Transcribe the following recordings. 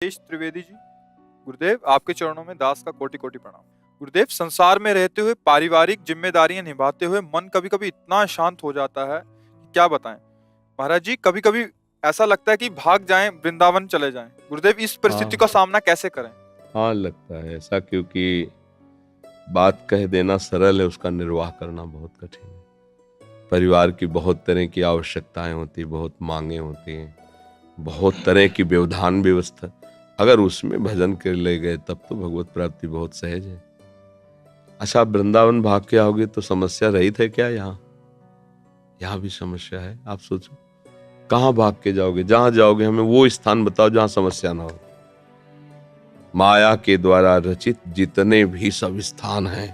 राजेश त्रिवेदी जी, गुरुदेव आपके चरणों में दास का कोटि कोटि प्रणाम। गुरुदेव, संसार में रहते हुए पारिवारिक जिम्मेदारियां निभाते हुए मन कभी कभी इतना शांत हो जाता है कि क्या बताएं। महाराज जी, कभी कभी ऐसा लगता है कि भाग जाएं, वृंदावन चले जाएं। गुरुदेव, इस परिस्थिति हाँ का सामना कैसे करें? हाँ, लगता है ऐसा, क्योंकि बात कह देना सरल है, उसका निर्वाह करना बहुत कठिन है। परिवार की बहुत तरह की आवश्यकताएं होती, बहुत मांगे होती हैं, बहुत तरह की व्यवधान व्यवस्था। अगर उसमें भजन कर ले गए तब तो भगवत प्राप्ति बहुत सहज है। अच्छा, आप वृंदावन भाग के आओगे तो समस्या रहित है क्या? यहाँ भी समस्या है। आप सोचो, कहाँ भाग के जाओगे? जहां जाओगे हमें वो स्थान बताओ जहां समस्या ना हो। माया के द्वारा रचित जितने भी सब स्थान हैं,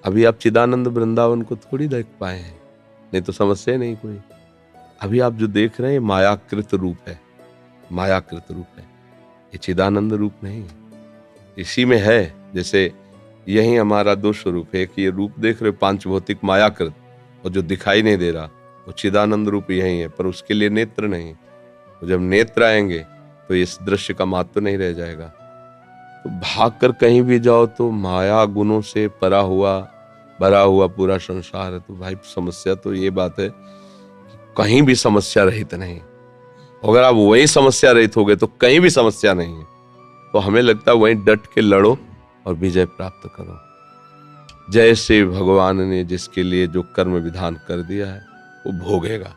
अभी आप चिदानंद वृंदावन को थोड़ी देख पाए हैं, नहीं तो समस्या नहीं कोई। अभी आप जो देख रहे हैं मायाकृत रूप है, मायाकृत रूप है, ये चिदानंद रूप नहीं है। इसी में है, जैसे यही हमारा दो स्वरूप है कि ये रूप देख रहे हो पांच भौतिक मायाकृत, और जो दिखाई नहीं दे रहा वो चिदानंद रूप यही है, पर उसके लिए नेत्र नहीं। तो जब नेत्र आएंगे तो इस दृश्य का महत्व नहीं रह जाएगा। तो भाग कर कहीं भी जाओ तो माया गुणों से भरा हुआ पूरा संसार है। तो भाई समस्या तो ये बात है कि कहीं भी समस्या रहित नहीं। अगर आप वही समस्या रहित हो गए तो कहीं भी समस्या नहीं है। तो हमें लगता है वहीं डट के लड़ो और विजय प्राप्त करो। जैसे भगवान ने जिसके लिए जो कर्म विधान कर दिया है वो भोगेगा,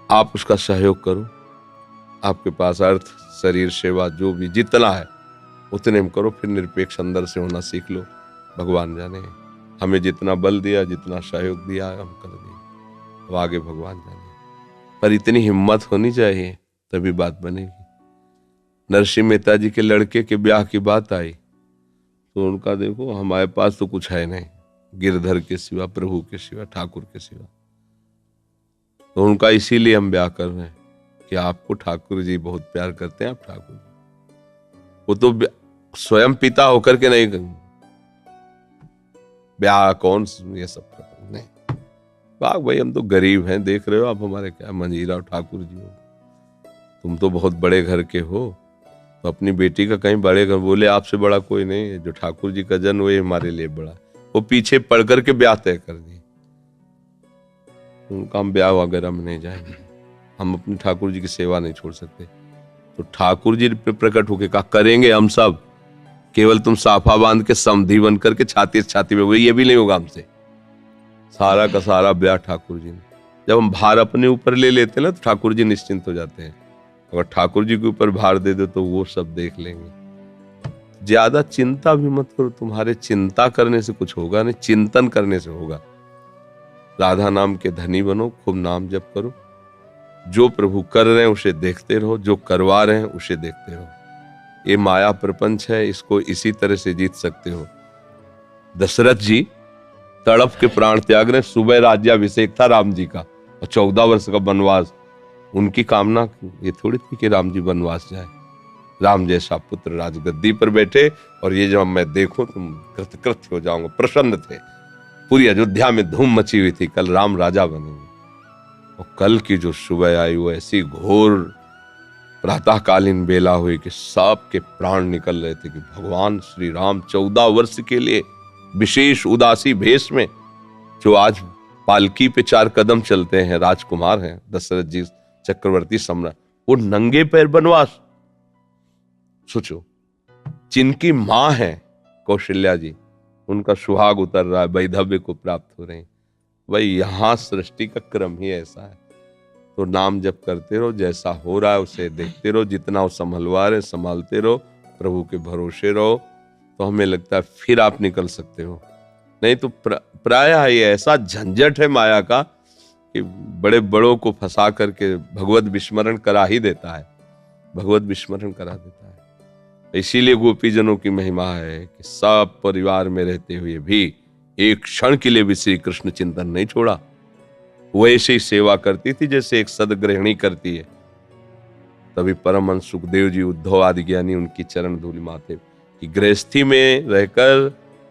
आप उसका सहयोग करो। आपके पास अर्थ, शरीर, सेवा जो भी जितना है उतने में करो, फिर निरपेक्ष अंदर से होना सीख लो। भगवान जाने हमें जितना बल दिया, जितना सहयोग दिया हम कर दिए, अब आगे भगवान जाने। पर इतनी हिम्मत होनी चाहिए तभी बात बनेगी। नरसिंह मेहता जी के लड़के के ब्याह की बात आई तो उनका देखो, हमारे पास तो कुछ है नहीं गिरधर के सिवा, प्रभु के सिवा, ठाकुर के सिवा। तो उनका इसीलिए हम ब्याह कर रहे हैं कि आपको ठाकुर जी बहुत प्यार करते हैं। आप ठाकुर जी, वो तो स्वयं पिता होकर के नहीं, ब्याह कौन ये सब नहीं। बाग भाई, हम तो गरीब हैं, देख रहे हो आप हमारे क्या मंजीरा और ठाकुर जी हो। तुम तो बहुत बड़े घर के हो, तो अपनी बेटी का कहीं बड़े घर। बोले आपसे बड़ा कोई नहीं है, जो ठाकुर जी का जन्म वही हमारे लिए बड़ा। वो पीछे पड़ करके ब्याह तय कर दिए। उनका हम ब्याह वगैरह में नहीं जाएंगे, हम अपने ठाकुर जी की सेवा नहीं छोड़ सकते। तो ठाकुर जी पे प्रकट होके कहा करेंगे हम सब, केवल तुम साफा बांध के समधी बन करके छाती से छाती में हुए, ये भी नहीं होगा हमसे। सारा का सारा ब्याह ठाकुर जी ने। जब हम भार अपने ऊपर ले लेते हैं ना तो ठाकुर जी निश्चिंत हो जाते हैं। अगर ठाकुर जी के ऊपर भार दे दो तो वो सब देख लेंगे। ज्यादा चिंता भी मत करो, तुम्हारे चिंता करने से कुछ होगा नहीं, चिंतन करने से होगा। राधा नाम के धनी बनो, खूब नाम जप करो। जो प्रभु कर रहे हैं उसे देखते रहो, जो करवा रहे हैं उसे देखते रहो। ये माया प्रपंच है, इसको इसी तरह से जीत सकते हो। दशरथ जी तड़प के प्राण त्याग रहे। सुबह राज्याभिषेक था राम जी का और 14 वर्ष का वनवास। उनकी कामना ये थोड़ी थी कि राम जी वनवास जाए। राम जैसा पुत्र राजगद्दी पर बैठे और ये जब मैं देखूं तुम कृतकृत्य हो जाऊंगा। प्रसन्न थे। पूरी अयोध्या में धूम मची हुई थी, कल राम राजा बनेंगे। और कल की जो सुबह आई वो ऐसी घोर प्रातःकालीन बेला हुई कि सबके प्राण निकल रहे थे कि भगवान श्री राम 14 वर्ष के लिए विशेष उदासी भेष में, जो आज पालकी पे 4 कदम चलते हैं, राजकुमार हैं दशरथ जी, चक्रवर्ती सम्राट, वो नंगे पैर वनवास। सोचो, जिनकी मां है कौशल्या जी, उनका सुहाग उतर रहा है, वैधव्य को प्राप्त हो रहे हैं। भाई यहां सृष्टि का क्रम ही ऐसा है। तो नाम जप करते रहो, जैसा हो रहा है उसे देखते रहो, जितना वो संभलवा रहे संभालते रहो, प्रभु के भरोसे रहो, तो हमें लगता है फिर आप निकल सकते हो। नहीं तो प्रायः ये ऐसा झंझट है माया का कि बड़े बड़ों को फंसा करके भगवत विस्मरण करा ही देता है, भगवत विस्मरण करा देता है। इसीलिए गोपीजनों की महिमा है कि सब परिवार में रहते हुए भी एक क्षण के लिए भी श्री कृष्ण चिंतन नहीं छोड़ा। वो ऐसे ही सेवा करती थी जैसे एक सदगृहिणी करती है। तभी परमहंस सुखदेव जी, उद्धव आदि ज्ञानी उनकी चरण धूलि माथे कि गृहस्थी में रहकर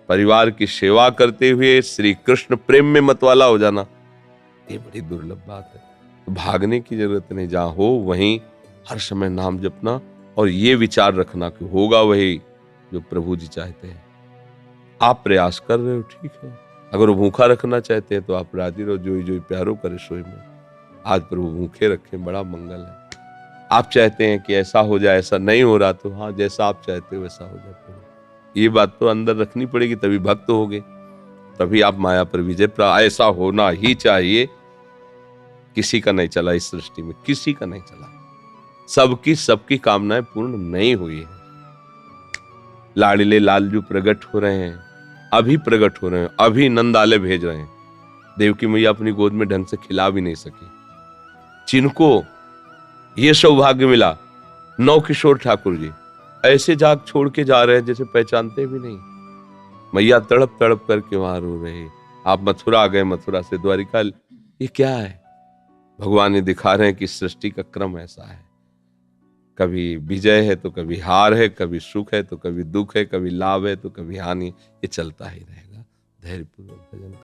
परिवार की सेवा करते हुए श्री कृष्ण प्रेम में मतवाला हो जाना, ये बड़ी दुर्लभ बात है। तो भागने की जरूरत नहीं, जहां हो वहीं हर समय नाम जपना और ये विचार रखना कि होगा वही जो प्रभु जी चाहते हैं। आप प्रयास कर रहे हो, ठीक है। अगर वो भूखा रखना चाहते हैं तो आप राजी रहो, जोई जोई प्यारो करे सोई में। आज प्रभु भूखे रखें, बड़ा मंगल है। आप चाहते हैं कि ऐसा हो जाए, ऐसा नहीं हो रहा, तो हाँ, जैसा आप चाहते हो वैसा हो जाए प्रभु। ये बात तो अंदर रखनी पड़ेगी, तभी भक्त होगे, तभी आप माया पर विजय प्राप्त। ऐसा होना ही चाहिए। किसी का नहीं चला इस सृष्टि में, किसी का नहीं चला। सबकी कामनाएं पूर्ण नहीं हुई है। लाडले लालजू प्रकट हो रहे हैं, अभी प्रकट हो रहे हैं, अभी नंदाले भेज रहे हैं। देवकी मैया अपनी गोद में ढंग से खिला भी नहीं सकी। जिनको ये सौभाग्य मिला, नौ किशोर ठाकुर जी ऐसे जाग छोड़ के जा रहे हैं जैसे पहचानते भी नहीं। मैया तड़प तड़प करके वहां रो रहे। आप मथुरा आ गए, मथुरा से द्वारिका। ये क्या है? भगवान ये दिखा रहे हैं कि सृष्टि का क्रम ऐसा है। कभी विजय है तो कभी हार है, कभी सुख है तो कभी दुख है, कभी लाभ है तो कभी हानि। ये चलता ही रहेगा। धैर्यपूर्वक भजन